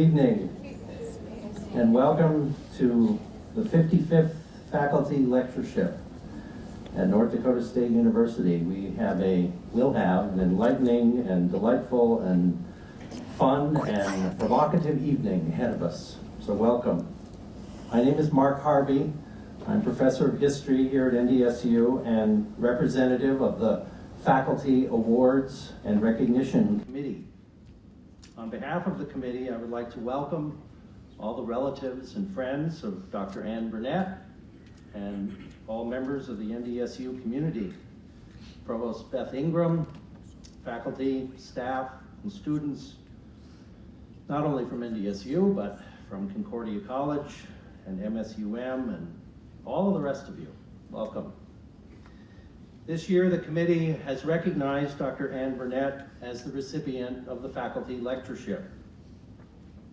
evening, and welcome to the 55th Faculty Lectureship at North Dakota State University. We'll have an enlightening and delightful and fun and provocative evening ahead of us, so welcome. My name is Mark Harvey. I'm professor of history here at NDSU and representative of the Faculty Awards and Recognition Committee. On behalf of the committee, I would like to welcome all the relatives and friends of Dr. Ann Burnett and all members of the NDSU community, Provost Beth Ingram, faculty, staff, and students, not only from NDSU, but from Concordia College and MSUM and all of the rest of you. Welcome. This year, the committee has recognized Dr. Ann Burnett as the recipient of the Faculty Lectureship.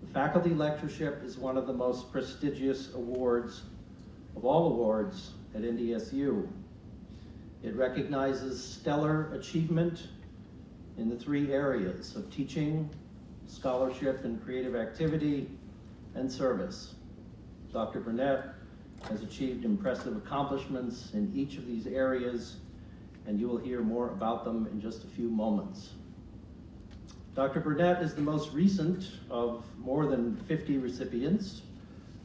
The Faculty Lectureship is one of the most prestigious awards of all awards at NDSU. It recognizes stellar achievement in the three areas of teaching, scholarship and creative activity, and service. Dr. Burnett has achieved impressive accomplishments in each of these areas, and you will hear more about them in just a few moments. Dr. Burnett is the most recent of more than 50 recipients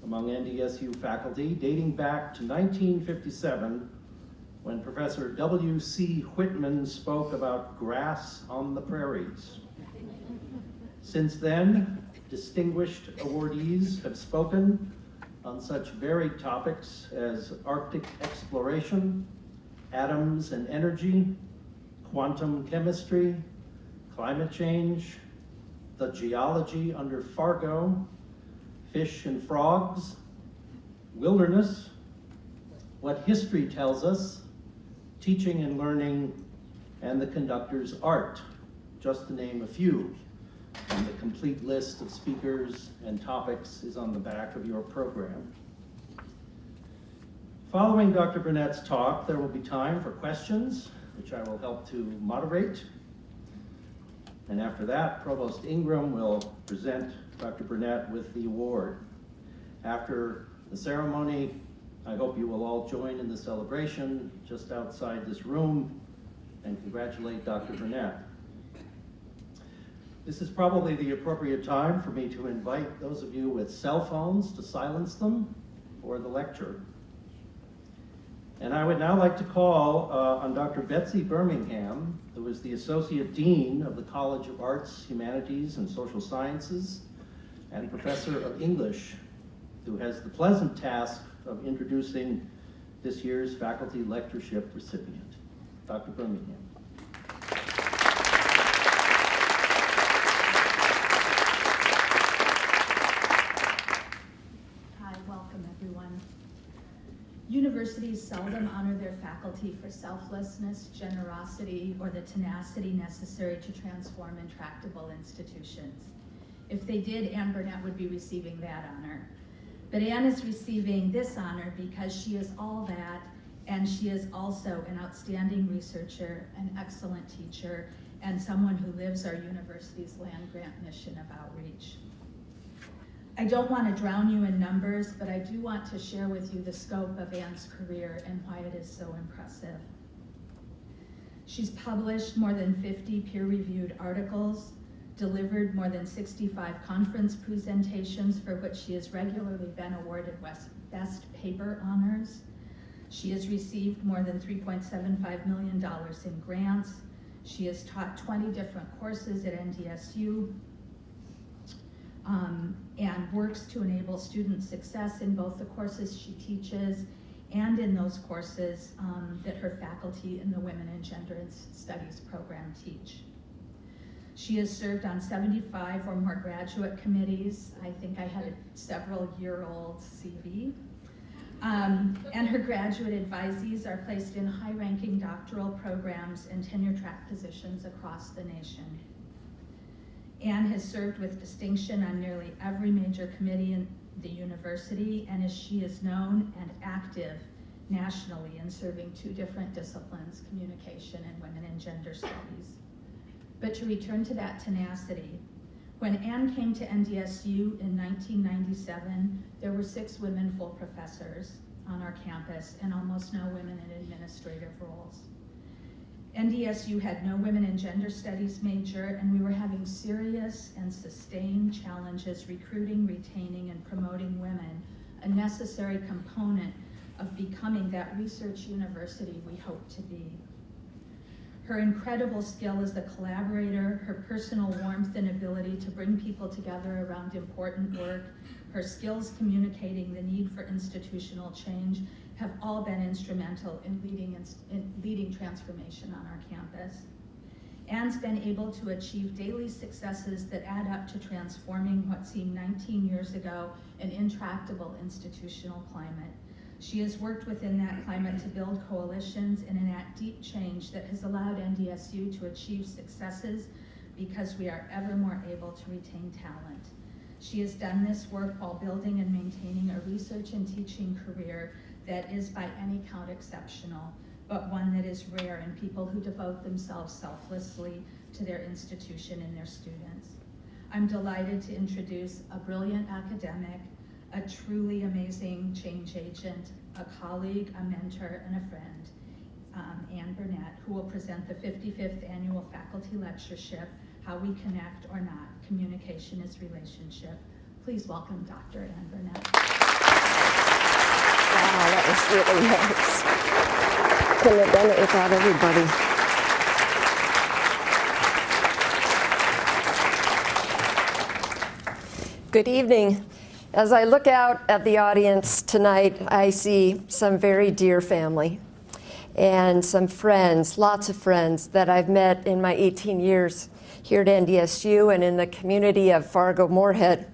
among NDSU faculty, dating back to 1957, when Professor W.C. Whitman spoke about grass on the prairies. Since then, distinguished awardees have spoken on such varied topics as Arctic exploration, atoms and energy, quantum chemistry, climate change, the geology under Fargo, fish and frogs, wilderness, what history tells us, teaching and learning, and the conductor's art, just to name a few. And the complete list of speakers and topics is on the back of your program. Following Dr. Burnett's talk, there will be time for questions, which I will help to moderate. And after that, Provost Ingram will present Dr. Burnett with the award. After the ceremony, I hope you will all join in the celebration just outside this room and congratulate Dr. Burnett. This is probably the appropriate time for me to invite those of you with cell phones to silence them for the lecture. And I would now like to call on Dr. Betsy Birmingham, who is the Associate Dean of the College of Arts, Humanities, and Social Sciences, and Professor of English, who has the pleasant task of introducing this year's Faculty Lectureship recipient. Dr. Birmingham. Universities seldom honor their faculty for selflessness, generosity, or the tenacity necessary to transform intractable institutions. If they did, Ann Burnett would be receiving that honor. But Ann is receiving this honor because she is all that, and she is also an outstanding researcher, an excellent teacher, and someone who lives our university's land-grant mission of outreach. I don't want to drown you in numbers, but I do want to share with you the scope of Ann's career and why it is so impressive. She's published more than 50 peer-reviewed articles, delivered more than 65 conference presentations for which she has regularly been awarded Best Paper honors. She has received more than $3.75 million in grants. She has taught 20 different courses at NDSU, and works to enable student success in both the courses she teaches and in those courses that her faculty in the Women and Gender Studies program teach. She has served on 75 or more graduate committees. I think I had a several-year-old CV. And her graduate advisees are placed in high-ranking doctoral programs and tenure-track positions across the nation. Ann has served with distinction on nearly every major committee in the university, and as she is known and active nationally in serving two different disciplines, communication and women and gender studies. But to return to that tenacity, When Anne came to NDSU in 1997, there were 6 women full professors on our campus and almost no women in administrative roles. NDSU had no women in gender studies major, and we were having serious and sustained challenges recruiting, retaining, and promoting women, a necessary component of becoming that research university we hope to be. Her incredible skill as a collaborator, her personal warmth and ability to bring people together around important work, her skills communicating the need for institutional change have all been instrumental in leading transformation on our campus. Anne's been able to achieve daily successes that add up to transforming what seemed 19 years ago an intractable institutional climate. She has worked within that climate to build coalitions and enact deep change that has allowed NDSU to achieve successes because we are ever more able to retain talent. She has done this work while building and maintaining a research and teaching career that is by any count exceptional, but one that is rare in people who devote themselves selflessly to their institution and their students. I'm delighted to introduce a brilliant academic, a truly amazing change agent, a colleague, a mentor, and a friend, Anne Burnett, who will present the 55th Annual Faculty Lectureship, How We Connect or Not, Communication is Relationship. Please welcome Dr. Anne Burnett. Wow, that was really nice. Couldn't have done it without everybody. Good evening. As I look out at the audience tonight, I see some very dear family and some friends, lots of friends that I've met in my 18 years here at NDSU and in the community of Fargo-Moorhead.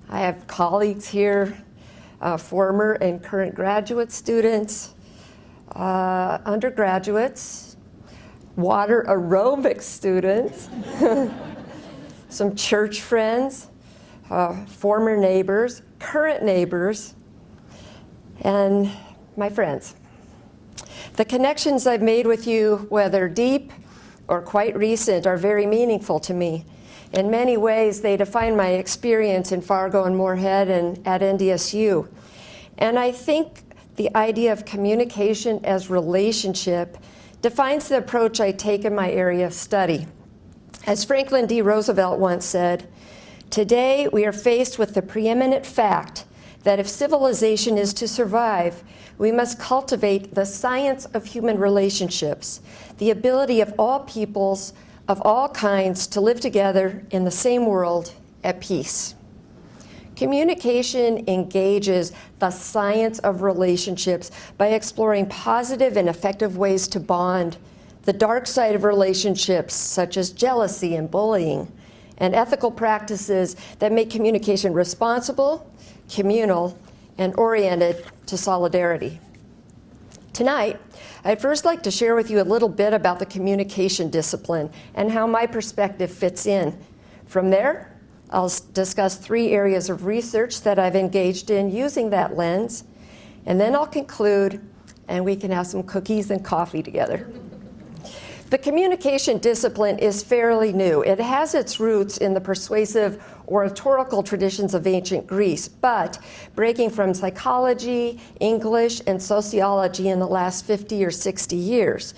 I have colleagues here, former and current graduate students, undergraduates, water aerobics students, some church friends, former neighbors, current neighbors, and my friends. The connections I've made with you, whether deep or quite recent, are very meaningful to me. In many ways, they define my experience in Fargo and Moorhead and at NDSU. And I think the idea of communication as relationship defines the approach I take in my area of study. As Franklin D. Roosevelt once said, "Today we are faced with the preeminent fact that if civilization is to survive, we must cultivate the science of human relationships, the ability of all peoples of all kinds to live together in the same world at peace." Communication engages the science of relationships by exploring positive and effective ways to bond, the dark side of relationships such as jealousy and bullying, and ethical practices that make communication responsible, communal, and oriented to solidarity. Tonight, I'd first like to share with you a little bit about the communication discipline and how my perspective fits in. From there, I'll discuss 3 areas of research that I've engaged in using that lens, and then I'll conclude, and we can have some cookies and coffee together. The communication discipline is fairly new. It has its roots in the persuasive oratorical traditions of ancient Greece, but breaking from psychology, English, and sociology in the last 50 or 60 years.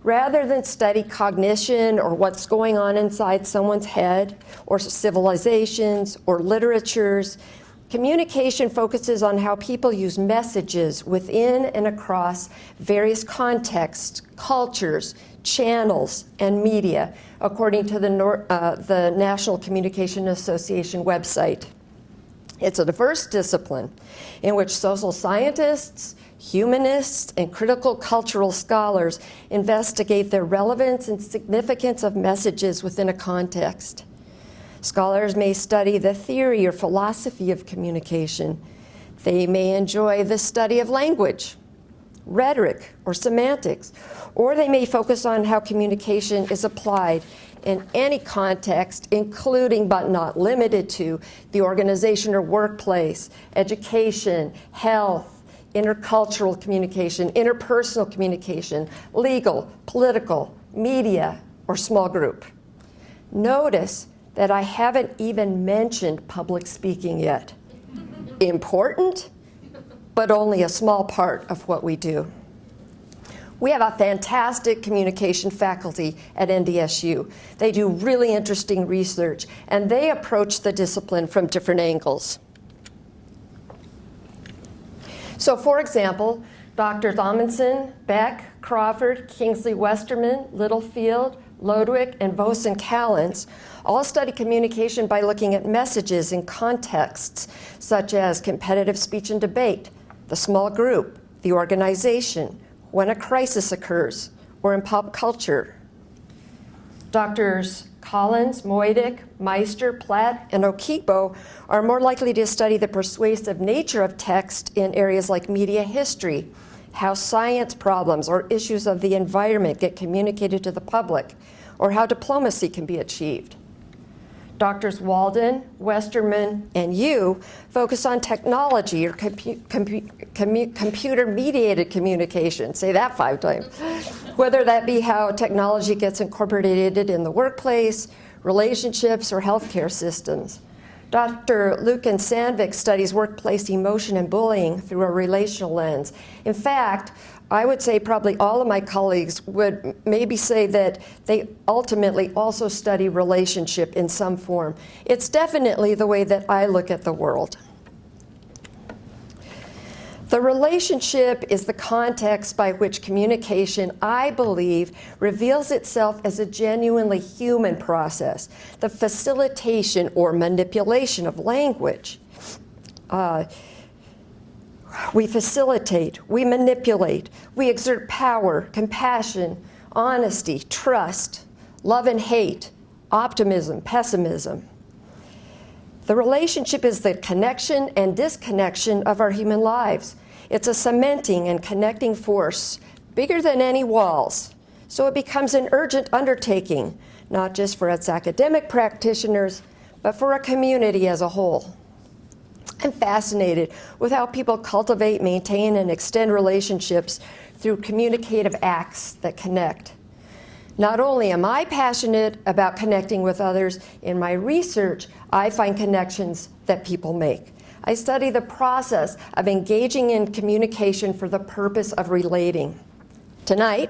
Rather than study cognition or what's going on inside someone's head, or civilizations, or literatures, communication focuses on how people use messages within and across various contexts, cultures, channels, and media, according to the National Communication Association website. It's a diverse discipline in which social scientists, humanists, and critical cultural scholars investigate the relevance and significance of messages within a context. Scholars may study the theory or philosophy of communication. They may enjoy the study of language, rhetoric, or semantics, or they may focus on how communication is applied in any context, including but not limited to the organization or workplace, education, health, intercultural communication, interpersonal communication, legal, political, media, or small group. Notice that I haven't even mentioned public speaking yet. Important, but only a small part of what we do. We have a fantastic communication faculty at NDSU. They do really interesting research, and they approach the discipline from different angles. So, for example, Drs. Amundsen, Beck, Crawford, Kingsley Westerman, Littlefield, Lodwick, and Vos and Callens all study communication by looking at messages in contexts such as competitive speech and debate, the small group, the organization, when a crisis occurs, or in pop culture. Drs. Collins, Moydick, Meister, Platt, and Okigbo are more likely to study the persuasive nature of text in areas like media history, how science problems or issues of the environment get communicated to the public, or how diplomacy can be achieved. Drs. Walden, Westerman, and Yu focus on technology or computer-mediated communication. Say that 5 times. Whether that be how technology gets incorporated in the workplace, relationships, or healthcare systems. Dr. Lucan Sandvik studies workplace emotion and bullying through a relational lens. In fact, I would say probably all of my colleagues would maybe say that they ultimately also study relationship in some form. It's definitely the way that I look at the world. The relationship is the context by which communication, I believe, reveals itself as a genuinely human process, the facilitation or manipulation of language. We facilitate, we manipulate, we exert power, compassion, honesty, trust, love and hate, optimism, pessimism. The relationship is the connection and disconnection of our human lives. It's a cementing and connecting force, bigger than any walls. So it becomes an urgent undertaking, not just for its academic practitioners, but for a community as a whole. I'm fascinated with how people cultivate, maintain, and extend relationships through communicative acts that connect. Not only am I passionate about connecting with others, in my research, I find connections that people make. I study the process of engaging in communication for the purpose of relating. Tonight,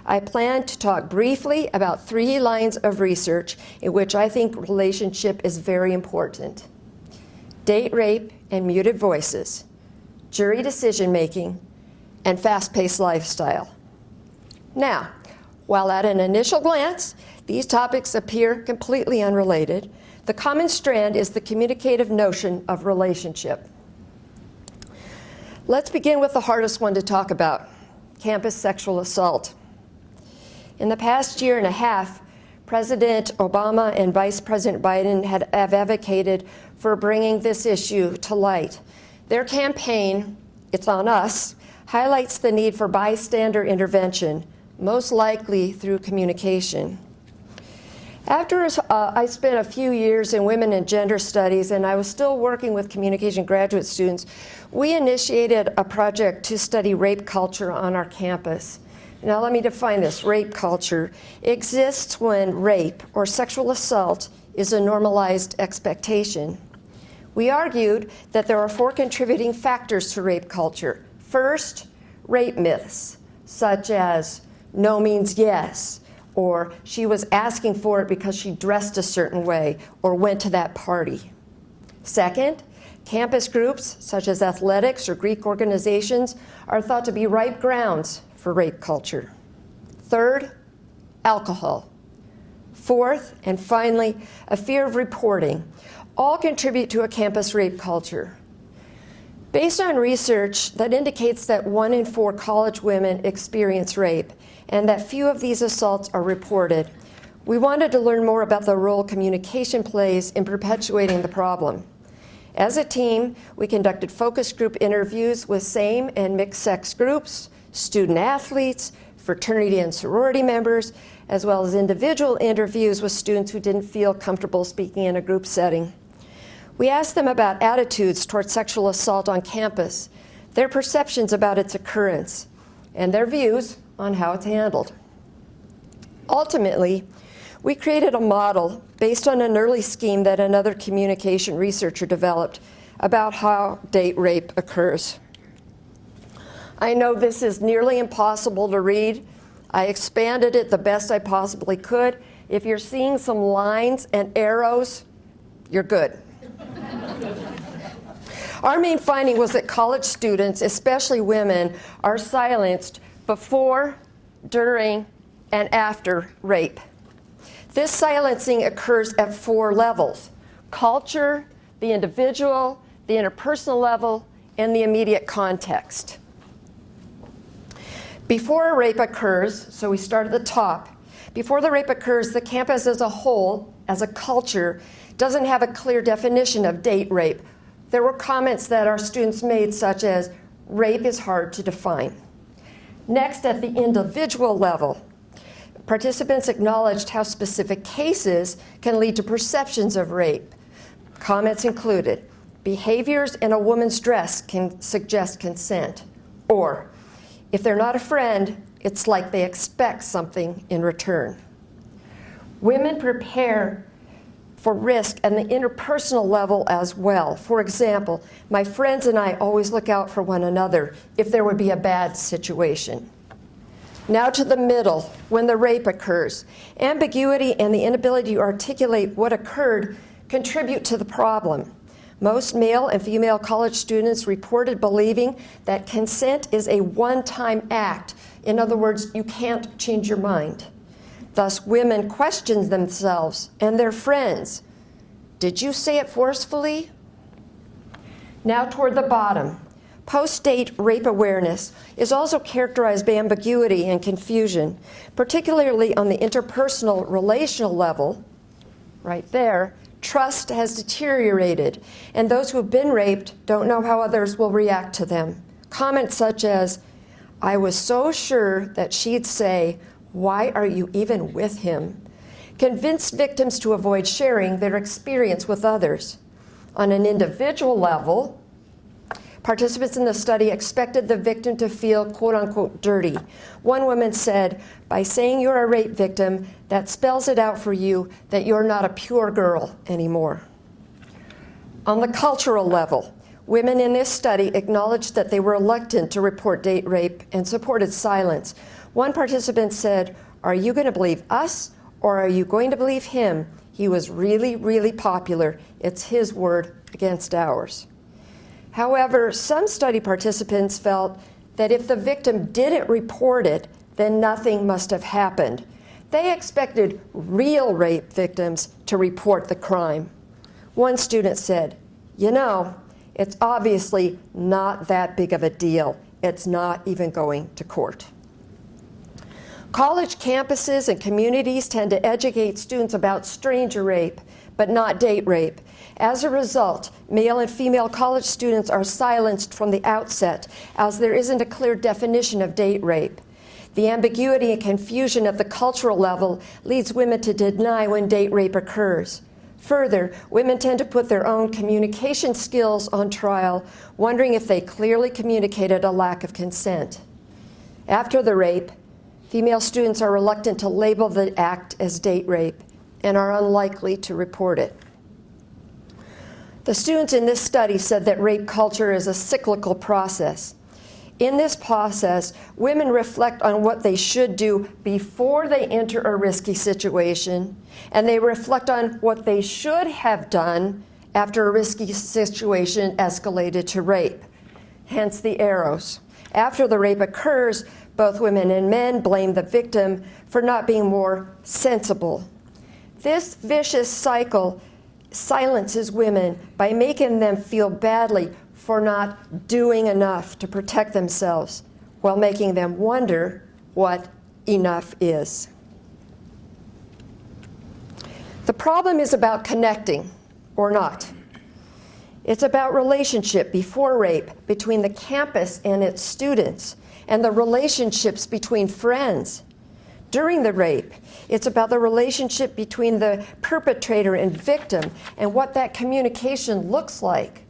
I plan to talk briefly about 3 lines of research in which I think relationship is very important: date rape and muted voices, jury decision-making, and fast-paced lifestyle. Now, while at an initial glance, these topics appear completely unrelated, the common strand is the communicative notion of relationship. Let's begin with the hardest one to talk about: campus sexual assault. In the past year and a half, President Obama and Vice President Biden have advocated for bringing this issue to light. Their campaign, It's on Us, highlights the need for bystander intervention, most likely through communication. After I spent a few years in women and gender studies, and I was still working with communication graduate students, we initiated a project to study rape culture on our campus. Now let me define this. Rape culture exists when rape or sexual assault is a normalized expectation. We argued that there are 4 contributing factors to rape culture. First, rape myths, such as no means yes, or she was asking for it because she dressed a certain way or went to that party. Second, campus groups, such as athletics or Greek organizations, are thought to be ripe grounds for rape culture. Third, alcohol. Fourth, and finally, a fear of reporting. All contribute to a campus rape culture. Based on research that indicates that 1 in 4 college women experience rape and that few of these assaults are reported, we wanted to learn more about the role communication plays in perpetuating the problem. As a team, we conducted focus group interviews with same and mixed sex groups, student athletes, fraternity and sorority members, as well as individual interviews with students who didn't feel comfortable speaking in a group setting. We asked them about attitudes toward sexual assault on campus, their perceptions about its occurrence, and their views on how it's handled. Ultimately, We created a model based on an early scheme that another communication researcher developed about how date rape occurs. I know this is nearly impossible to read. I expanded it the best I possibly could. If you're seeing some lines and arrows, you're good. Our main finding was that college students, especially women, are silenced before, during, and after rape. This silencing occurs at 4 levels: culture, the individual, the interpersonal level, and the immediate context. Before a rape occurs, so we start at the top, before the rape occurs, the campus as a whole, as a culture, doesn't have a clear definition of date rape. There were comments that our students made, such as, rape is hard to define. Next, at the individual level, participants acknowledged how specific cases can lead to perceptions of rape. Comments included, behaviors in a woman's dress can suggest consent, or, if they're not a friend, it's like they expect something in return. Women prepare for risk and the interpersonal level as well. For example, my friends and I always look out for one another if there would be a bad situation. Now to the middle, when the rape occurs. Ambiguity and the inability to articulate what occurred contribute to the problem. Most male and female college students reported believing that consent is a one-time act. In other words, you can't change your mind. Thus, women questioned themselves and their friends. Did you say it forcefully? Now toward the bottom. Post-date rape awareness is also characterized by ambiguity and confusion, particularly on the interpersonal relational level. Right there, trust has deteriorated, and those who have been raped don't know how others will react to them. Comments such as, I was so sure that she'd say, why are you even with him? Convinced victims to avoid sharing their experience with others. On an individual level, participants in the study expected the victim to feel quote-unquote dirty. One woman said, by saying you're a rape victim, that spells it out for you that you're not a pure girl anymore. On the cultural level, women in this study acknowledged that they were reluctant to report date rape and supported silence. One participant said, are you going to believe us or are you going to believe him? He was really, really popular. It's his word against ours. However, some study participants felt that if the victim didn't report it, then nothing must have happened. They expected real rape victims to report the crime. One student said, you know, it's obviously not that big of a deal. It's not even going to court. College campuses and communities tend to educate students about stranger rape, but not date rape. As a result, male and female college students are silenced from the outset, as there isn't a clear definition of date rape. The ambiguity and confusion at the cultural level leads women to deny when date rape occurs. Further, women tend to put their own communication skills on trial, wondering if they clearly communicated a lack of consent. After the rape, female students are reluctant to label the act as date rape and are unlikely to report it. The students in this study said that rape culture is a cyclical process. In this process, women reflect on what they should do before they enter a risky situation, and they reflect on what they should have done after a risky situation escalated to rape. Hence the arrows. After the rape occurs, both women and men blame the victim for not being more sensible. This vicious cycle silences women by making them feel badly for not doing enough to protect themselves, while making them wonder what enough is. The problem is about connecting, or not. It's about relationship before rape between the campus and its students, and the relationships between friends. During the rape, it's about the relationship between the perpetrator and victim and what that communication looks like.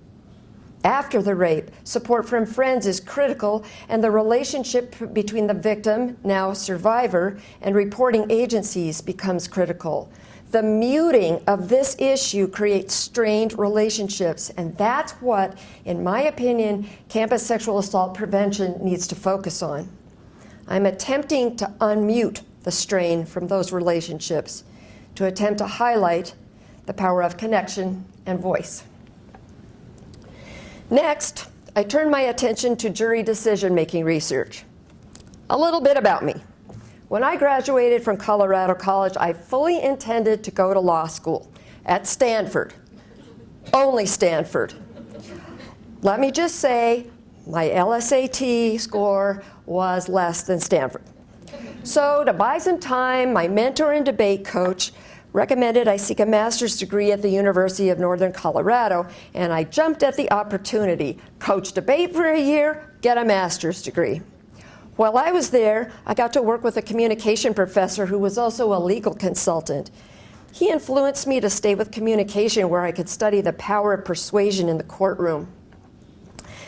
After the rape, support from friends is critical, and the relationship between the victim, now survivor, and reporting agencies becomes critical. The muting of this issue creates strained relationships, and that's what, in my opinion, campus sexual assault prevention needs to focus on. I'm attempting to unmute the strain from those relationships, to attempt to highlight the power of connection and voice. Next, I turn my attention to jury decision-making research. A little bit about me. When I graduated from Colorado College, I fully intended to go to law school at Stanford, only Stanford. Let me just say, my LSAT score was less than Stanford. So to buy some time, my mentor and debate coach recommended I seek a master's degree at the University of Northern Colorado, and I jumped at the opportunity. Coach debate for a year, get a master's degree. While I was there, I got to work with a communication professor who was also a legal consultant. He influenced me to stay with communication, where I could study the power of persuasion in the courtroom.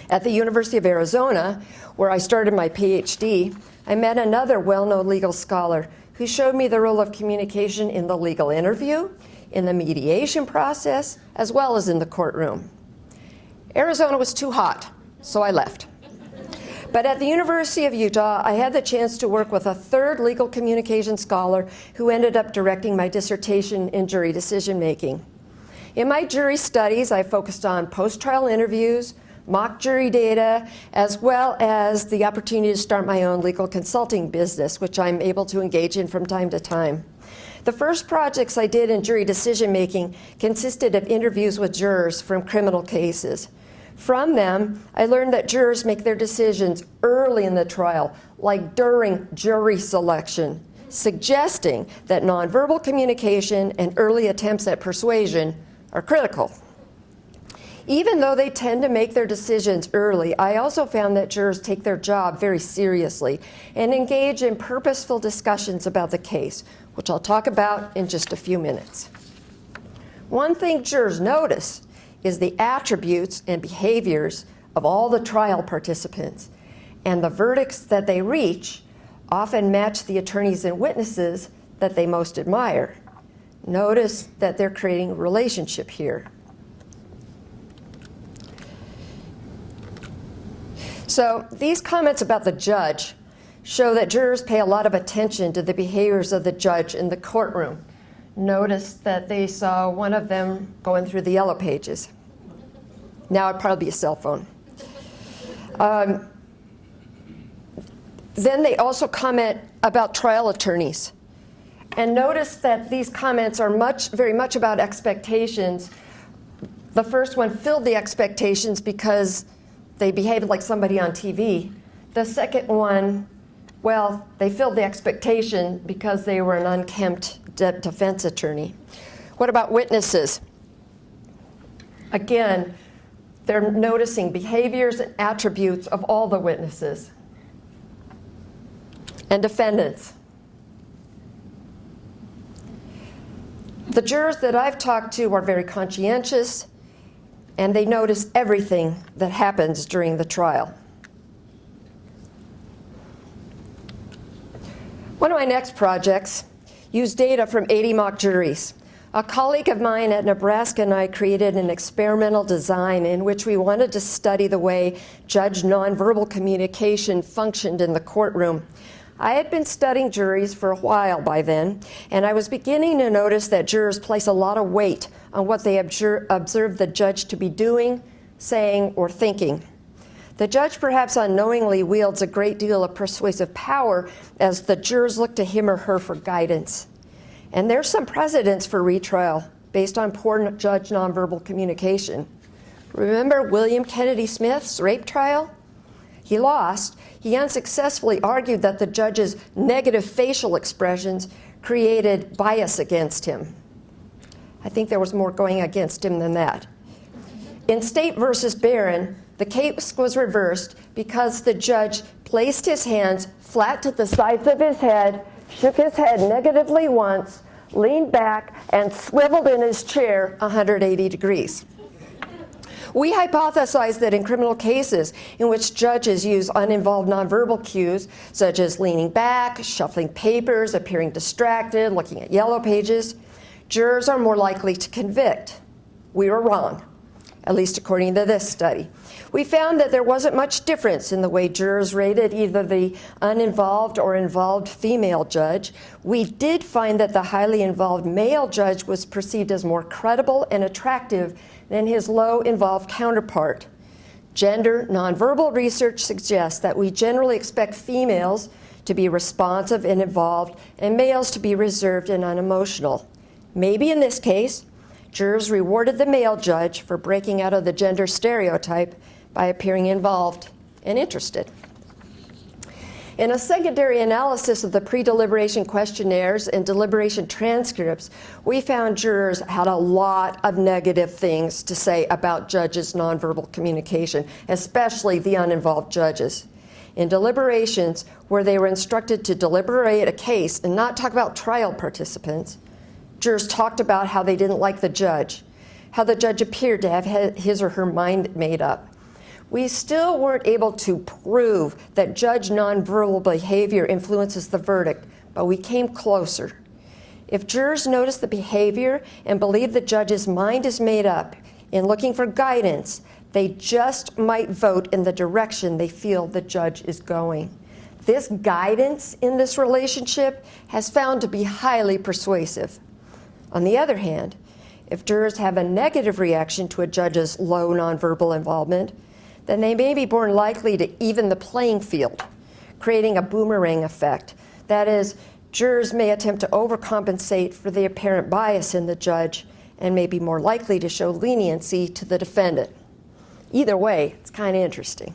At the University of Arizona, where I started my PhD, I met another well-known legal scholar who showed me the role of communication in the legal interview, in the mediation process, as well as in the courtroom. Arizona was too hot, so I left. But at the University of Utah, I had the chance to work with a third legal communication scholar who ended up directing my dissertation in jury decision-making. In my jury studies, I focused on post-trial interviews, mock jury data, as well as the opportunity to start my own legal consulting business, which I'm able to engage in from time to time. The first projects I did in jury decision-making consisted of interviews with jurors from criminal cases. From them, I learned that jurors make their decisions early in the trial, like during jury selection, suggesting that nonverbal communication and early attempts at persuasion are critical. Even though they tend to make their decisions early, I also found that jurors take their job very seriously and engage in purposeful discussions about the case, which I'll talk about in just a few minutes. One thing jurors notice is the attributes and behaviors of all the trial participants, and the verdicts that they reach often match the attorneys and witnesses that they most admire. Notice that they're creating a relationship here. So these comments about the judge show that jurors pay a lot of attention to the behaviors of the judge in the courtroom. Notice that they saw one of them going through the yellow pages. Now it'd probably be a cell phone. Then they also comment about trial attorneys. And notice that these comments are very much about expectations. The first one filled the expectations because they behaved like somebody on TV. The second one, well, they filled the expectation because they were an unkempt defense attorney. What about witnesses? Again, they're noticing behaviors and attributes of all the witnesses. And defendants. The jurors that I've talked to are very conscientious, and they notice everything that happens during the trial. One of my next projects used data from 80 mock juries. A colleague of mine at Nebraska and I created an experimental design in which we wanted to study the way judge nonverbal communication functioned in the courtroom. I had been studying juries for a while by then, and I was beginning to notice that jurors place a lot of weight on what they observe the judge to be doing, saying, or thinking. The judge perhaps unknowingly wields a great deal of persuasive power as the jurors look to him or her for guidance. And there's some precedents for retrial based on poor judge nonverbal communication. Remember William Kennedy Smith's rape trial? He lost. He unsuccessfully argued that the judge's negative facial expressions created bias against him. I think there was more going against him than that. In State versus Barron, the case was reversed because the judge placed his hands flat to the sides of his head, shook his head negatively once, leaned back, and swiveled in his chair 180 degrees. We hypothesized that in criminal cases in which judges use uninvolved nonverbal cues, such as leaning back, shuffling papers, appearing distracted, looking at yellow pages, jurors are more likely to convict. We were wrong, at least according to this study. We found that there wasn't much difference in the way jurors rated either the uninvolved or involved female judge. We did find that the highly involved male judge was perceived as more credible and attractive than his low-involved counterpart. Gender nonverbal research suggests that we generally expect females to be responsive and involved and males to be reserved and unemotional. Maybe in this case, jurors rewarded the male judge for breaking out of the gender stereotype by appearing involved and interested. In a secondary analysis of the pre-deliberation questionnaires and deliberation transcripts, we found jurors had a lot of negative things to say about judges' nonverbal communication, especially the uninvolved judges. In deliberations where they were instructed to deliberate a case and not talk about trial participants, jurors talked about how they didn't like the judge, how the judge appeared to have his or her mind made up. We still weren't able to prove that judge nonverbal behavior influences the verdict, but we came closer. If jurors notice the behavior and believe the judge's mind is made up in looking for guidance, they just might vote in the direction they feel the judge is going. This guidance in this relationship has found to be highly persuasive. On the other hand, if jurors have a negative reaction to a judge's low nonverbal involvement, then they may be more likely to even the playing field, creating a boomerang effect. That is, jurors may attempt to overcompensate for the apparent bias in the judge and may be more likely to show leniency to the defendant. Either way, it's kind of interesting.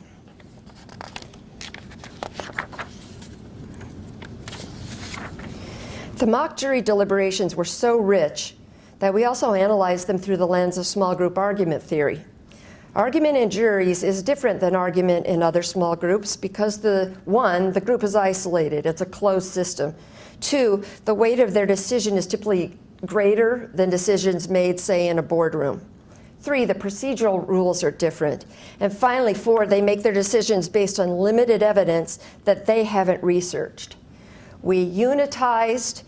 The mock jury deliberations were so rich that we also analyzed them through the lens of small group argument theory. Argument in juries is different than argument in other small groups because the group is isolated, it's a closed system. 2, the weight of their decision is typically greater than decisions made, say, in a boardroom. 3, the procedural rules are different. And finally, 4, they make their decisions based on limited evidence that they haven't researched. We unitized,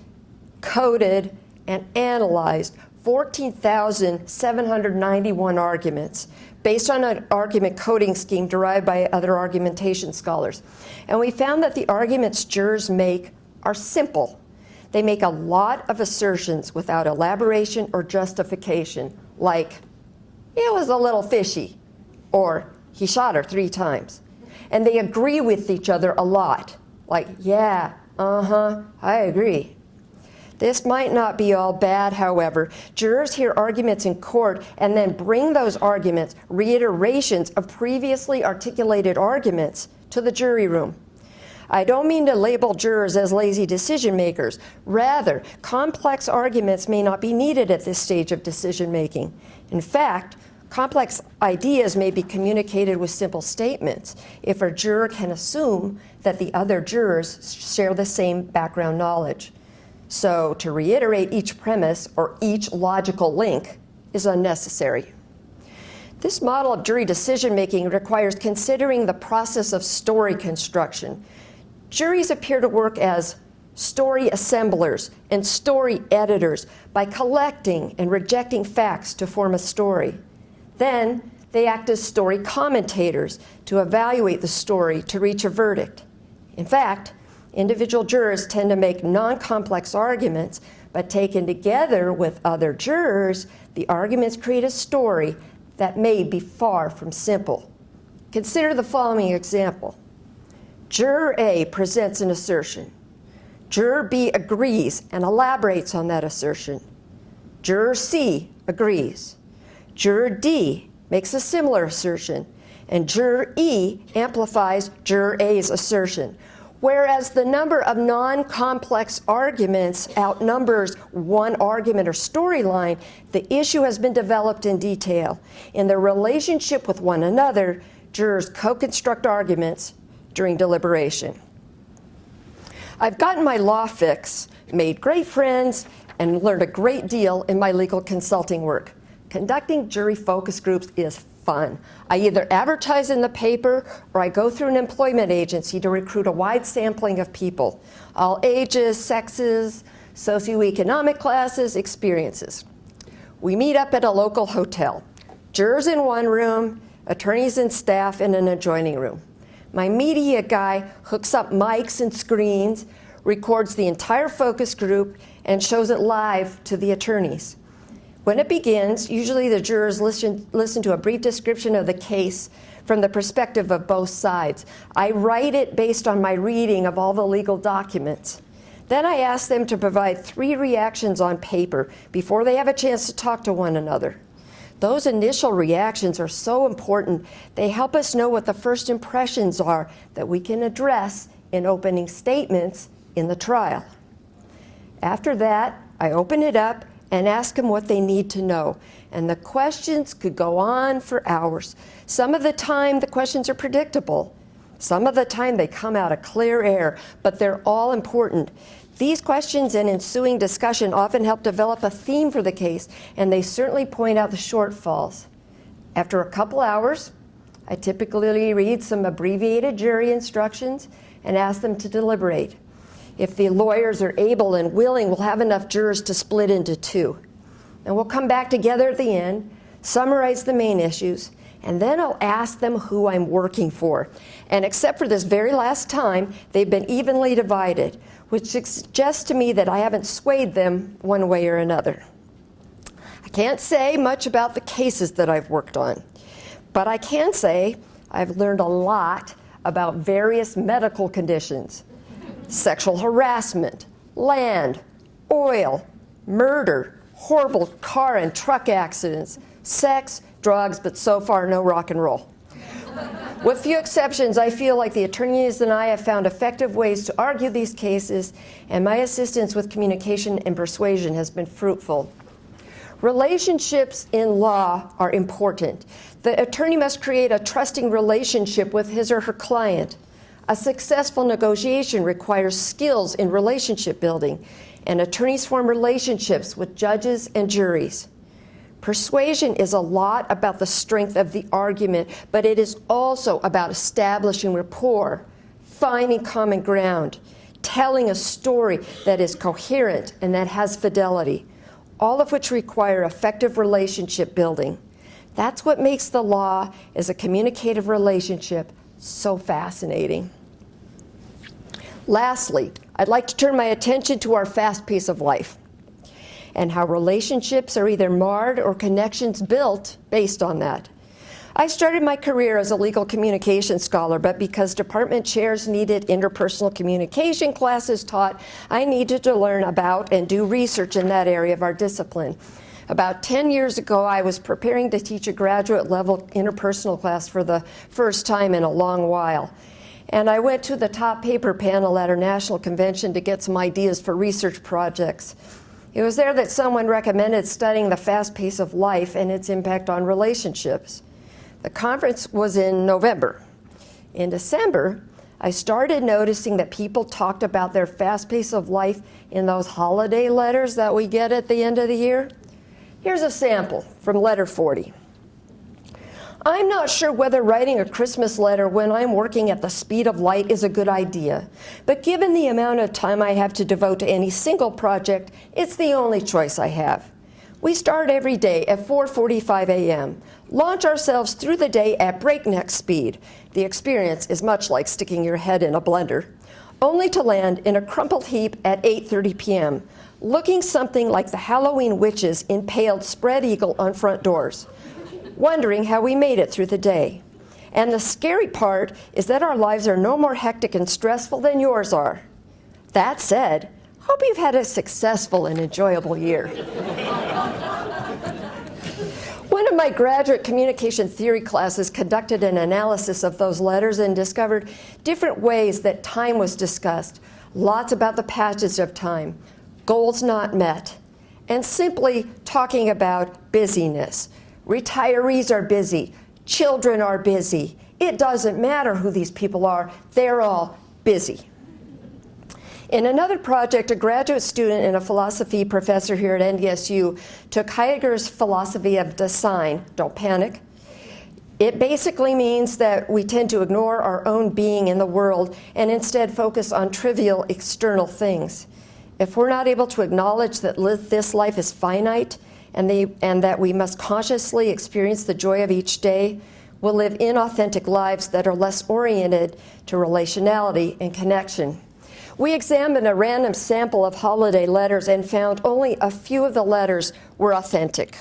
coded, and analyzed 14,791 arguments based on an argument coding scheme derived by other argumentation scholars. And we found that the arguments jurors make are simple. They make a lot of assertions without elaboration or justification, like, it was a little fishy, or he shot her 3 times. And they agree with each other a lot, like, yeah, I agree. This might not be all bad, however. Jurors hear arguments in court and then bring those arguments, reiterations of previously articulated arguments, to the jury room. I don't mean to label jurors as lazy decision makers. Rather, complex arguments may not be needed at this stage of decision making. In fact, complex ideas may be communicated with simple statements if a juror can assume that the other jurors share the same background knowledge. So to reiterate each premise or each logical link is unnecessary. This model of jury decision-making requires considering the process of story construction. Juries appear to work as story assemblers and story editors by collecting and rejecting facts to form a story. Then they act as story commentators to evaluate the story to reach a verdict. In fact, individual jurors tend to make non-complex arguments, but taken together with other jurors, the arguments create a story that may be far from simple. Consider the following example. Juror A presents an assertion. Juror B agrees and elaborates on that assertion. Juror C agrees. Juror D makes a similar assertion, and Juror E amplifies Juror A's assertion. Whereas the number of non-complex arguments outnumbers one argument or storyline, the issue has been developed in detail. In their relationship with one another, jurors co-construct arguments during deliberation. I've gotten my law fix, made great friends, and learned a great deal in my legal consulting work. Conducting jury focus groups is fun. I either advertise in the paper or I go through an employment agency to recruit a wide sampling of people, all ages, sexes, socioeconomic classes, experiences. We meet up at a local hotel. Jurors in one room, attorneys and staff in an adjoining room. My media guy hooks up mics and screens, records the entire focus group, and shows it live to the attorneys. When it begins, usually the jurors listen to a brief description of the case from the perspective of both sides. I write it based on my reading of all the legal documents. Then I ask them to provide 3 reactions on paper before they have a chance to talk to one another. Those initial reactions are so important. They help us know what the first impressions are that we can address in opening statements in the trial. After that, I open it up and ask them what they need to know. And the questions could go on for hours. Some of the time, the questions are predictable. Some of the time, they come out of clear air, but they're all important. These questions and ensuing discussion often help develop a theme for the case, and they certainly point out the shortfalls. After a couple hours, I typically read some abbreviated jury instructions and ask them to deliberate. If the lawyers are able and willing, we'll have enough jurors to split into 2. And we'll come back together at the end, summarize the main issues, and then I'll ask them who I'm working for. And except for this very last time, they've been evenly divided, which suggests to me that I haven't swayed them one way or another. I can't say much about the cases that I've worked on, but I can say I've learned a lot about various medical conditions, sexual harassment, land, oil, murder, horrible car and truck accidents, sex, drugs, but so far no rock and roll. With few exceptions, I feel like the attorneys and I have found effective ways to argue these cases, and my assistance with communication and persuasion has been fruitful. Relationships in law are important. The attorney must create a trusting relationship with his or her client. A successful negotiation requires skills in relationship building, and attorneys form relationships with judges and juries. Persuasion is a lot about the strength of the argument, but it is also about establishing rapport, finding common ground, telling a story that is coherent and that has fidelity, all of which require effective relationship building. That's what makes the law as a communicative relationship so fascinating. Lastly, I'd like to turn my attention to our fast pace of life and how relationships are either marred or connections built based on that. I started my career as a legal communication scholar, but because department chairs needed interpersonal communication classes taught, I needed to learn about and do research in that area of our discipline. About 10 years ago, I was preparing to teach a graduate-level interpersonal class for the first time in a long while. And I went to the top paper panel at our national convention to get some ideas for research projects. It was there that someone recommended studying the fast pace of life and its impact on relationships. The conference was in November. In December, I started noticing that people talked about their fast pace of life in those holiday letters that we get at the end of the year. Here's a sample from letter 40. I'm not sure whether writing a Christmas letter when I'm working at the speed of light is a good idea, but given the amount of time I have to devote to any single project, it's the only choice I have. We start every day at 4:45 a.m., launch ourselves through the day at breakneck speed. The experience is much like sticking your head in a blender, only to land in a crumpled heap at 8:30 p.m., looking something like the Halloween witches impaled spread eagle on front doors, wondering how we made it through the day. And the scary part is that our lives are no more hectic and stressful than yours are. That said, hope you've had a successful and enjoyable year. One of my graduate communication theory classes conducted an analysis of those letters and discovered different ways that time was discussed, lots about the passage of time, goals not met, and simply talking about busyness. Retirees are busy. Children are busy. It doesn't matter who these people are. They're all busy. In another project, a graduate student and a philosophy professor here at NDSU took Heidegger's philosophy of design, don't panic, It basically means that we tend to ignore our own being in the world and instead focus on trivial external things. If we're not able to acknowledge that this life is finite and that we must consciously experience the joy of each day, we'll live inauthentic lives that are less oriented to relationality and connection. We examined a random sample of holiday letters and found only a few of the letters were authentic.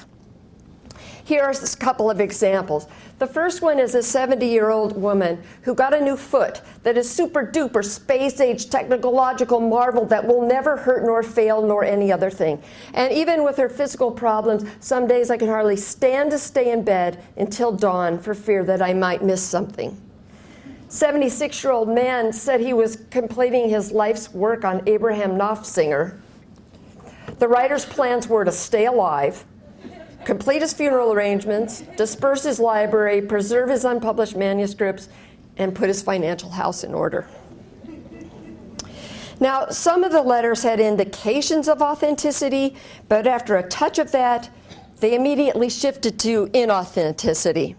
Here are a couple of examples. The first one is a 70-year-old woman who got a new foot that is super duper space-age technological marvel that will never hurt nor fail nor any other thing. And even with her physical problems, some days I can hardly stand to stay in bed until dawn for fear that I might miss something. 76-year-old man said he was completing his life's work on Abraham Knopfsinger. The writer's plans were to stay alive, complete his funeral arrangements, disperse his library, preserve his unpublished manuscripts, and put his financial house in order. Now, some of the letters had indications of authenticity, but after a touch of that, they immediately shifted to inauthenticity.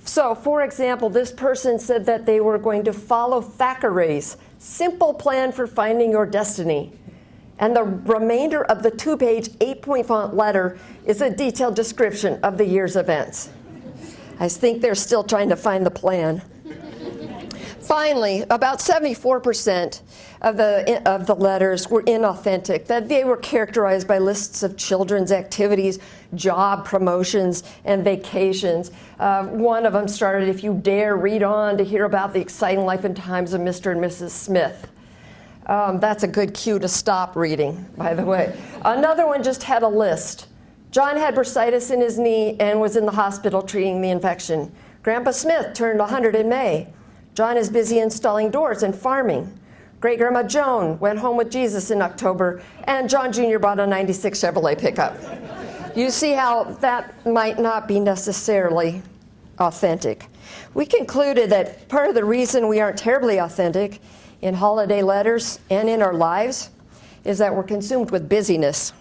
So, for example, this person said that they were going to follow Thackeray's simple plan for finding your destiny. And the remainder of the 2-page, 8-point font letter is a detailed description of the year's events. I think they're still trying to find the plan. Finally, about 74% of the letters were inauthentic, that they were characterized by lists of children's activities, job promotions, and vacations. One of them started, "If you dare read on to hear about the exciting life and times of Mr. and Mrs. Smith." That's a good cue to stop reading, by the way. Another one just had a list. John had bursitis in his knee and was in the hospital treating the infection. Grandpa Smith turned 100 in May. John is busy installing doors and farming. Great-Grandma Joan went home with Jesus in October, and John Jr. bought a 96 Chevrolet pickup. You see how that might not be necessarily authentic. We concluded that part of the reason we aren't terribly authentic in holiday letters and in our lives is that we're consumed with busyness.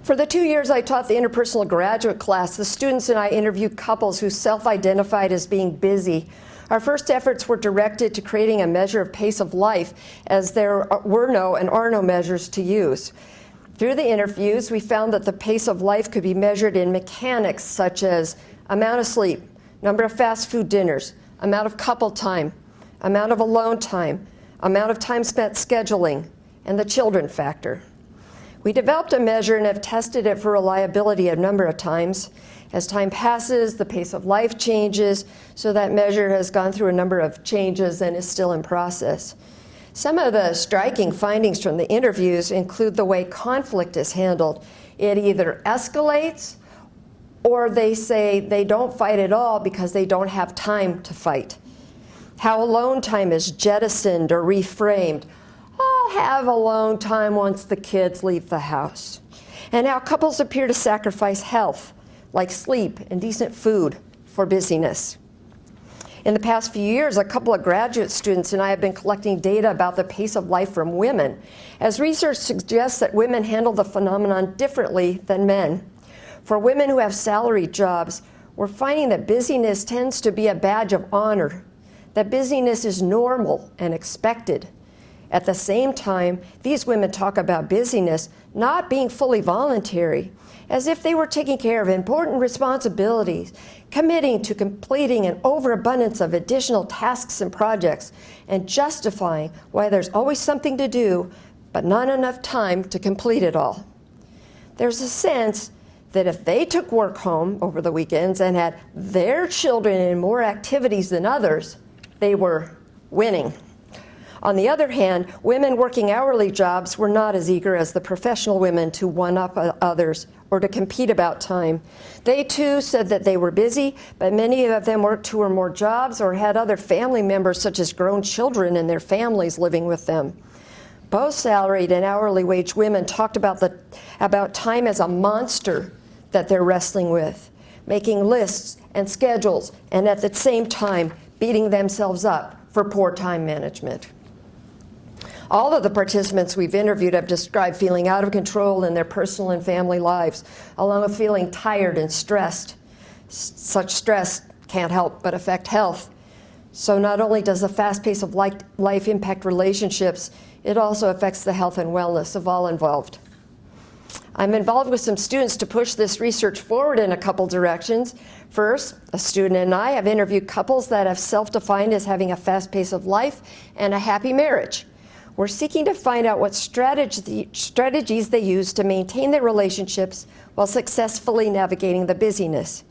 For the 2 years I taught the interpersonal graduate class, the students and I interviewed couples who self-identified as being busy. Our first efforts were directed to creating a measure of pace of life, as there were no and are no measures to use. Through the interviews, we found that the pace of life could be measured in mechanics such as amount of sleep, number of fast food dinners, amount of couple time, amount of alone time, amount of time spent scheduling, and the children factor. We developed a measure and have tested it for reliability a number of times. As time passes, the pace of life changes, so that measure has gone through a number of changes and is still in process. Some of the striking findings from the interviews include the way conflict is handled. It either escalates, or they say they don't fight at all because they don't have time to fight. How alone time is jettisoned or reframed. I'll have alone time once the kids leave the house. And how couples appear to sacrifice health, like sleep and decent food, for busyness. In the past few years, a couple of graduate students and I have been collecting data about the pace of life from women, as research suggests that women handle the phenomenon differently than men. For women who have salaried jobs, we're finding that busyness tends to be a badge of honor, that busyness is normal and expected. At the same time, these women talk about busyness not being fully voluntary, as if they were taking care of important responsibilities, committing to completing an overabundance of additional tasks and projects, and justifying why there's always something to do, but not enough time to complete it all. There's a sense that if they took work home over the weekends and had their children in more activities than others, they were winning. On the other hand, women working hourly jobs were not as eager as the professional women to one-up others or to compete about time. They too said that they were busy, but many of them worked 2 or more jobs or had other family members, such as grown children and their families, living with them. Both salaried and hourly wage women talked about time as a monster that they're wrestling with, making lists and schedules, and at the same time beating themselves up for poor time management. All of the participants we've interviewed have described feeling out of control in their personal and family lives, along with feeling tired and stressed. Such stress can't help but affect health. So not only does the fast pace of life impact relationships, it also affects the health and wellness of all involved. I'm involved with some students to push this research forward in a couple directions. First, a student and I have interviewed couples that have self-defined as having a fast pace of life and a happy marriage. We're seeking to find out what strategies they use to maintain their relationships while successfully navigating the busyness.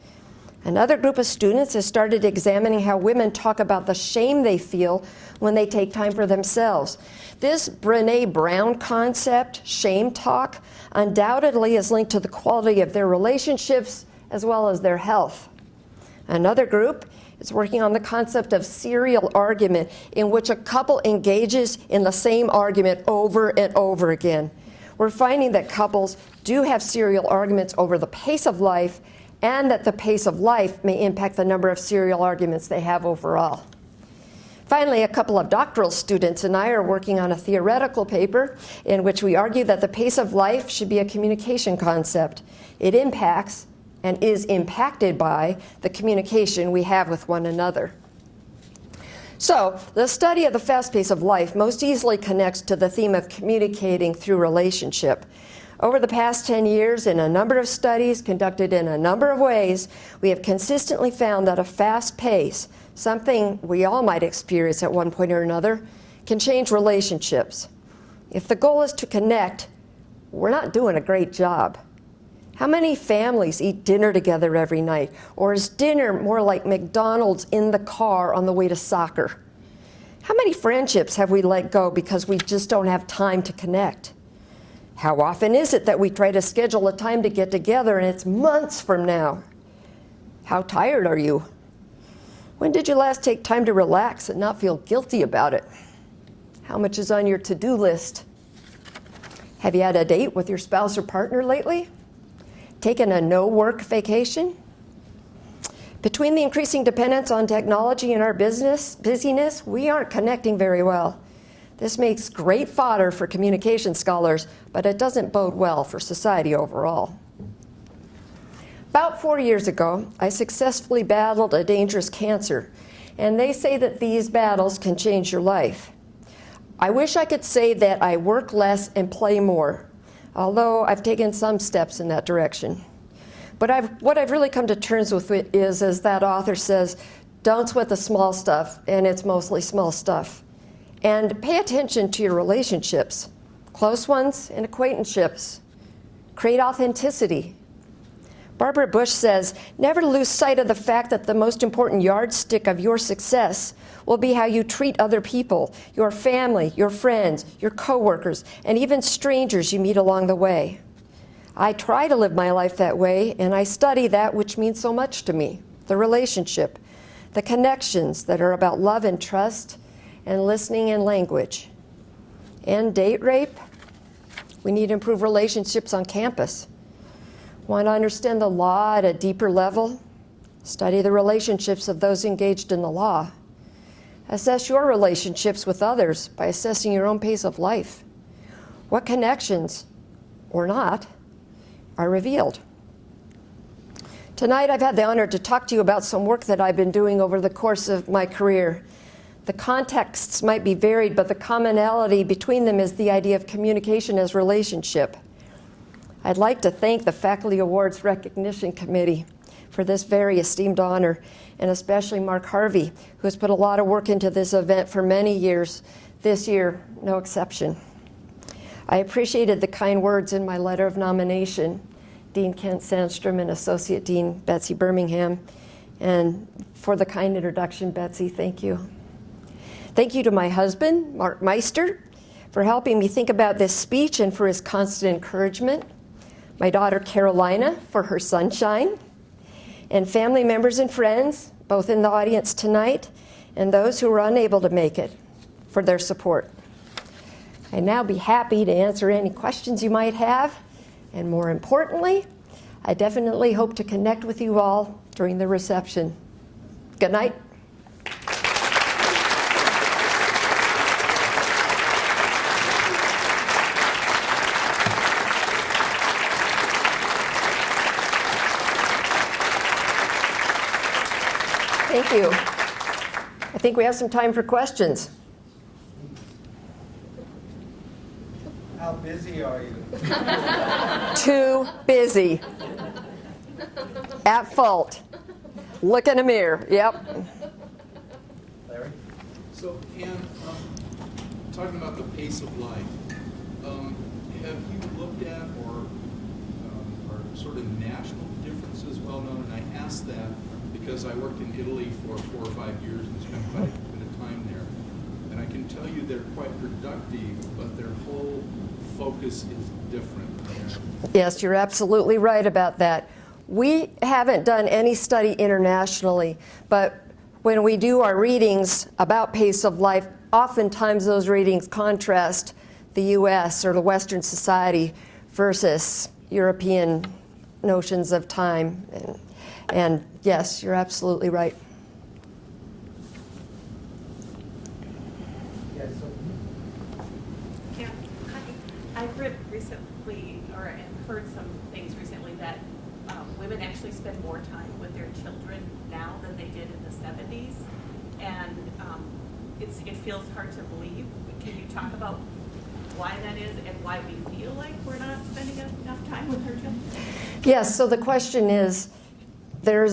Another group of students has started examining how women talk about the shame they feel when they take time for themselves. This Brene Brown concept, shame talk, undoubtedly is linked to the quality of their relationships as well as their health. Another group is working on the concept of serial argument, in which a couple engages in the same argument over and over again. We're finding that couples do have serial arguments over the pace of life, and that the pace of life may impact the number of serial arguments they have overall. Finally, a couple of doctoral students and I are working on a theoretical paper in which we argue that the pace of life should be a communication concept. It impacts and is impacted by the communication we have with one another. So, the study of the fast pace of life most easily connects to the theme of communicating through relationship. Over the past 10 years, in a number of studies conducted in a number of ways, we have consistently found that a fast pace, something we all might experience at one point or another, can change relationships. If the goal is to connect, we're not doing a great job. How many families eat dinner together every night? Or is dinner more like McDonald's in the car on the way to soccer? How many friendships have we let go because we just don't have time to connect? How often is it that we try to schedule a time to get together and it's months from now? How tired are you? When did you last take time to relax and not feel guilty about it? How much is on your to-do list? Have you had a date with your spouse or partner lately? Taken a no-work vacation? Between the increasing dependence on technology and our busyness, we aren't connecting very well. This makes great fodder for communication scholars, but it doesn't bode well for society overall. About 4 years ago, I successfully battled a dangerous cancer, and they say that these battles can change your life. I wish I could say that I work less and play more, although I've taken some steps in that direction. But what I've really come to terms with is, as that author says, don't sweat the small stuff, and it's mostly small stuff. And pay attention to your relationships, close ones and acquaintanceships. Create authenticity. Barbara Bush says, never lose sight of the fact that the most important yardstick of your success will be how you treat other people, your family, your friends, your coworkers, and even strangers you meet along the way. I try to live my life that way, and I study that which means so much to me, the relationship, the connections that are about love and trust, and listening and language. And date rape? We need to improve relationships on campus. Want to understand the law at a deeper level? Study the relationships of those engaged in the law. Assess your relationships with others by assessing your own pace of life. What connections, or not, are revealed? Tonight I've had the honor to talk to you about some work that I've been doing over the course of my career. The contexts might be varied, but the commonality between them is the idea of communication as relationship. I'd like to thank the Faculty Awards Recognition Committee for this very esteemed honor, and especially Mark Harvey, who has put a lot of work into this event for many years, this year no exception. I appreciated the kind words in my letter of nomination, Dean Kent Sandstrom and Associate Dean Betsy Birmingham, and for the kind introduction, Betsy, thank you. Thank you to my husband, Mark Meister, for helping me think about this speech and for his constant encouragement. My daughter, Carolina, for her sunshine. And family members and friends, both in the audience tonight and those who were unable to make it, for their support. I'd now be happy to answer any questions you might have. And more importantly, I definitely hope to connect with you all during the reception. Good night. Thank you. I think we have some time for questions. How busy are you? Too busy. At fault. Look in a mirror. Yep. Larry? So, Anne, talking about the pace of life, have you looked at or are sort of national differences well known? And I ask that because I worked in Italy for 4 or 5 years and spent quite a bit of time there. And I can tell you they're quite productive, but their whole focus is different there. Yes, you're absolutely right about that. We haven't done any study internationally, but when we do our readings about pace of life, oftentimes those readings contrast the U.S. or the Western society versus European notions of time. And yes, you're absolutely right. Yes. Yeah, I've read recently, or I've heard some things recently that women actually spend more time with their children now than they did in the 70s, and it feels hard to believe. Can you talk about why that is and why we feel like we're not spending enough time with our children? Yes, so the question is, there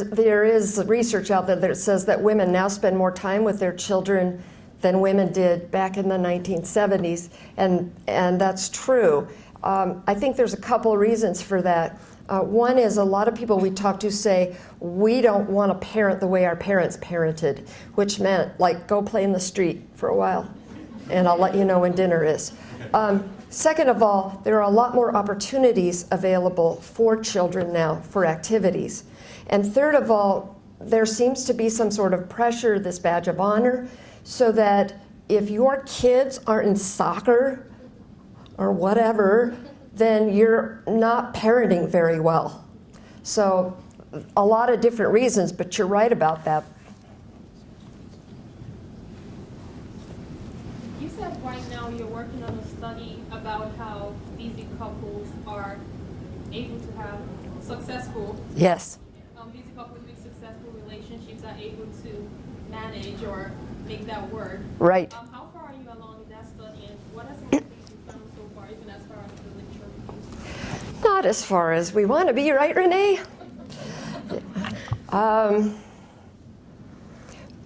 is research out there that says that women now spend more time with their children than women did back in the 1970s, and that's true. I think there's a couple of reasons for that. One is a lot of people we talk to say, we don't want to parent the way our parents parented, which meant, like, go play in the street for a while, and I'll let you know when dinner is. Second of all, there are a lot more opportunities available for children now for activities. And third of all, there seems to be some sort of pressure, this badge of honor, so that if your kids aren't in soccer or whatever, then you're not parenting very well. So a lot of different reasons, but you're right about that. You said right now you're working on a study about how busy couples are able to have successful, Yes. busy couples with successful relationships are able to manage or make that work. Right. How far are you along in that study, and what are some of the things you found so far, even as far as the lecture reviews? Not as far as we want to be, right, Renee?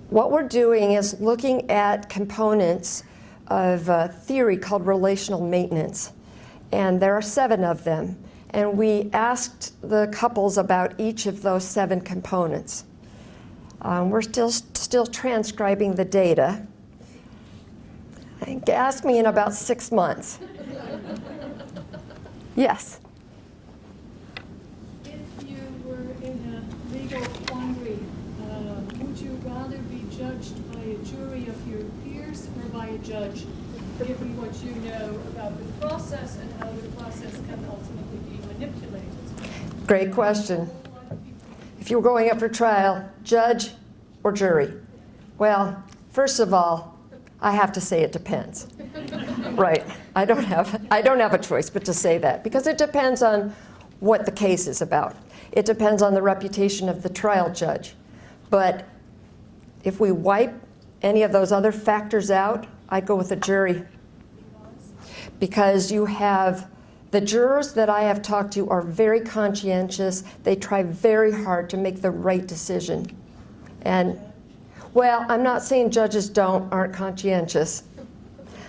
What we're doing is looking at components of a theory called relational maintenance. And there are 7 of them. And we asked the couples about each of those 7 components. We're still transcribing the data. Ask me in about 6 months. Yes? If you were in a legal quandary, would you rather be judged by a jury of your peers or by a judge, given what you know about the process and how the process can ultimately be manipulated? Great question. If you were going up for trial, judge or jury? Well, first of all, I have to say it depends. Right. I don't have a choice but to say that, because it depends on what the case is about. It depends on the reputation of the trial judge. But if we wipe any of those other factors out, I'd go with the jury. Because you have the jurors that I have talked to are very conscientious. They try very hard to make the right decision. And, well, I'm not saying judges aren't conscientious.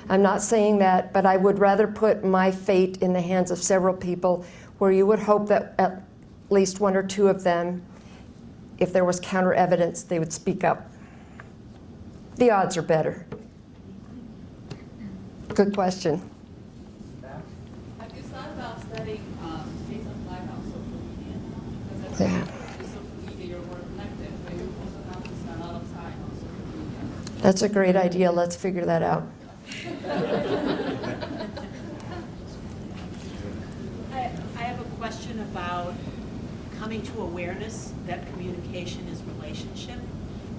I'm not saying that, but I would rather put my fate in the hands of several people where you would hope that at least 1 or 2 of them, if there was counter evidence, they would speak up. The odds are better. Good question. Have you thought about studying based on life on social media now? Because Yeah. with social media, you're more connected, but you also have to spend a lot of time on social media. That's a great idea. Let's figure that out. I have a question about coming to awareness that communication is relationship.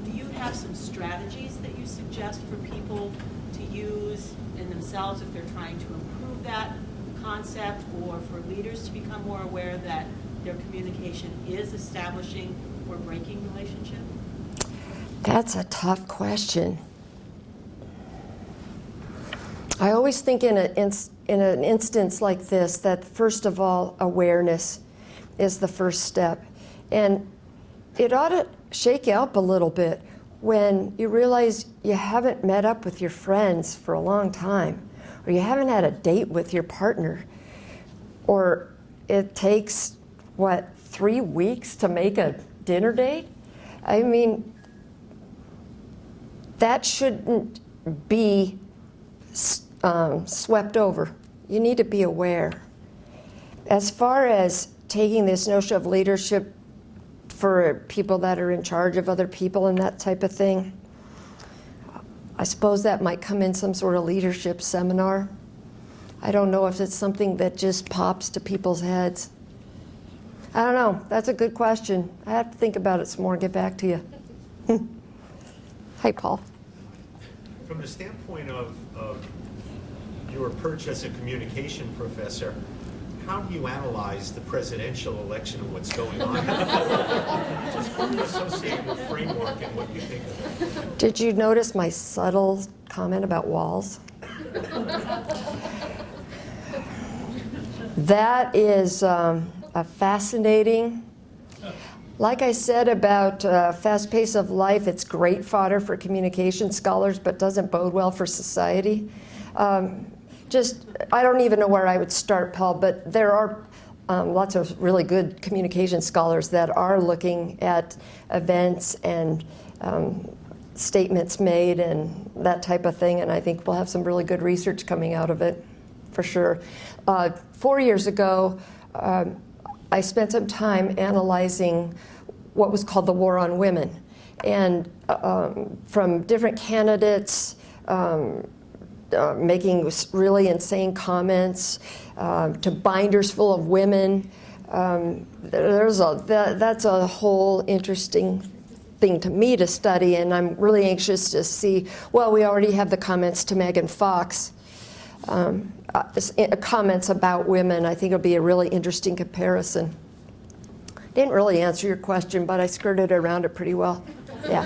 Do you have some strategies that you suggest for people to use in themselves if they're trying to improve that concept, or for leaders to become more aware that their communication is establishing or breaking relationship? That's a tough question. I always think in an instance like this that first of all, awareness is the first step. And it ought to shake you up a little bit when you realize you haven't met up with your friends for a long time, or you haven't had a date with your partner, or it takes, 3 weeks to make a dinner date? I mean, that shouldn't be swept over. You need to be aware. As far as taking this notion of leadership for people that are in charge of other people and that type of thing, I suppose that might come in some sort of leadership seminar. I don't know if it's something that just pops to people's heads. I don't know. That's a good question. I have to think about it some more and get back to you. Hi, Paul. From the standpoint of your perch as a communication professor, how do you analyze the presidential election and what's going on? Just from the associated framework and what you think of it. Did you notice my subtle comment about walls? That is a fascinating. Like I said about fast pace of life, it's great fodder for communication scholars, but doesn't bode well for society. I don't even know where I would start, Paul, but there are lots of really good communication scholars that are looking at events and statements made and that type of thing, and I think we'll have some really good research coming out of it, for sure. 4 years ago, I spent some time analyzing what was called the war on women, and from different candidates making really insane comments to binders full of women. That's a whole interesting thing to me to study, and I'm really anxious to see. Well, we already have the comments to Megan Fox. Comments about women. I think it'll be a really interesting comparison. Didn't really answer your question, but I skirted around it pretty well. Yeah.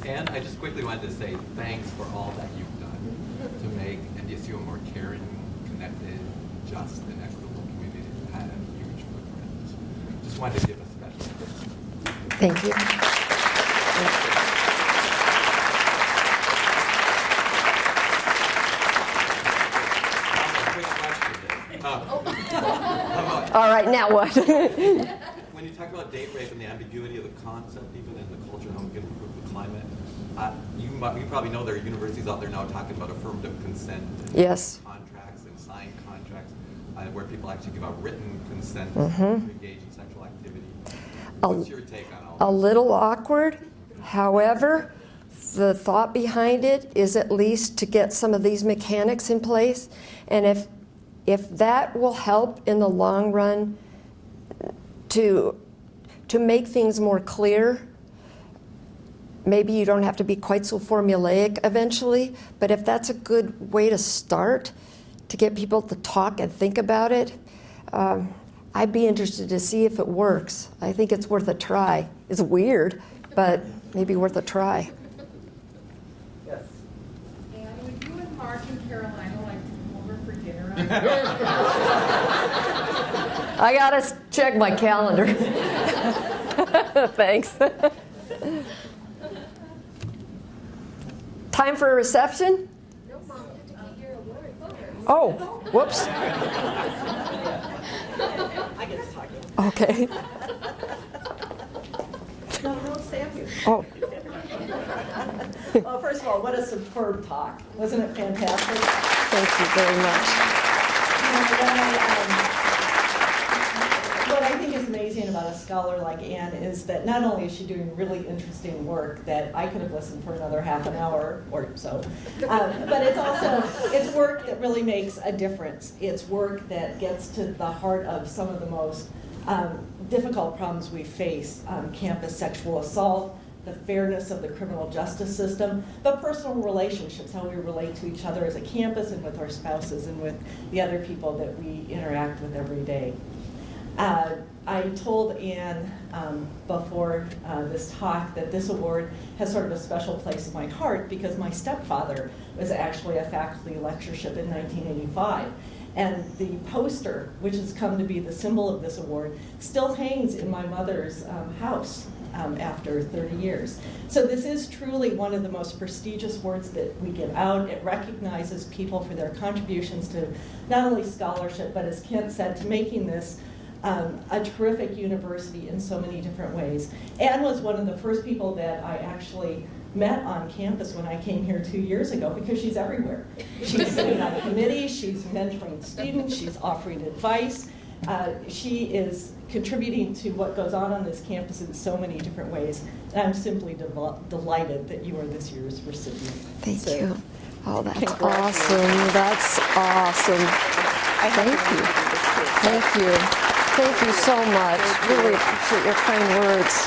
And I just quickly wanted to say thanks for all that you've done to make NDSU a more caring, connected, just, and equitable community. It's had a huge footprint. Just wanted to give a special Thank you. All right, now what? When you talk about date rape and the ambiguity of the concept, even in the culture, how we can improve the climate, you probably know there are universities out there now talking about affirmative consent. Yes. Contracts and signed contracts where people actually give out written consent Mm-hmm. to engage in sexual activity. What's your take on all that? A little awkward. However, the thought behind it is at least to get some of these mechanics in place. And if that will help in the long run to make things more clear, maybe you don't have to be quite so formulaic eventually, but if that's a good way to start to get people to talk and think about it, I'd be interested to see if it works. I think it's worth a try. It's weird, but maybe worth a try. Yes. And would you and Mark and Carolina like to come over for dinner? I gotta check my calendar. Thanks. Time for a reception? No, Mom, you have to get your award first. Oh, whoops. I get to talk. Okay. No, Sam here. Oh. Well, first of all, what a superb talk. Wasn't it fantastic? Thank you very much. What I think is amazing about a scholar like Anne is that not only is she doing really interesting work that I could have listened for another half an hour or so, but it's work that really makes a difference. It's work that gets to the heart of some of the most difficult problems we face, campus sexual assault, the fairness of the criminal justice system, but personal relationships, how we relate to each other as a campus and with our spouses and with the other people that we interact with every day. I told Anne before this talk that this award has sort of a special place in my heart because my stepfather was actually a faculty lectureship in 1985. And the poster, which has come to be the symbol of this award, still hangs in my mother's house after 30 years. So this is truly one of the most prestigious awards that we give out. It recognizes people for their contributions to not only scholarship, but as Kent said, to making this a terrific university in so many different ways. Anne was one of the first people that I actually met on campus when I came here 2 years ago because she's everywhere. She's sitting on committees, she's mentoring students, she's offering advice. She is contributing to what goes on this campus in so many different ways. And I'm simply delighted that you are this year's recipient. Thank So, you. Oh, that's congratulations. awesome. That's awesome. Thank you. Thank you. Thank you so much. Really appreciate your kind words.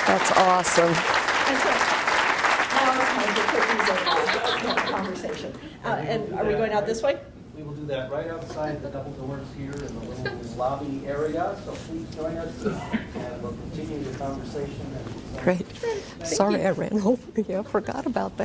That's awesome. And so, now it's time to put these in conversation. And are we going out this way? We will do that right outside the double doors here in the little lobby area, so please join us and we'll continue the conversation. Great. Sorry I ran over. Yeah, forgot about that.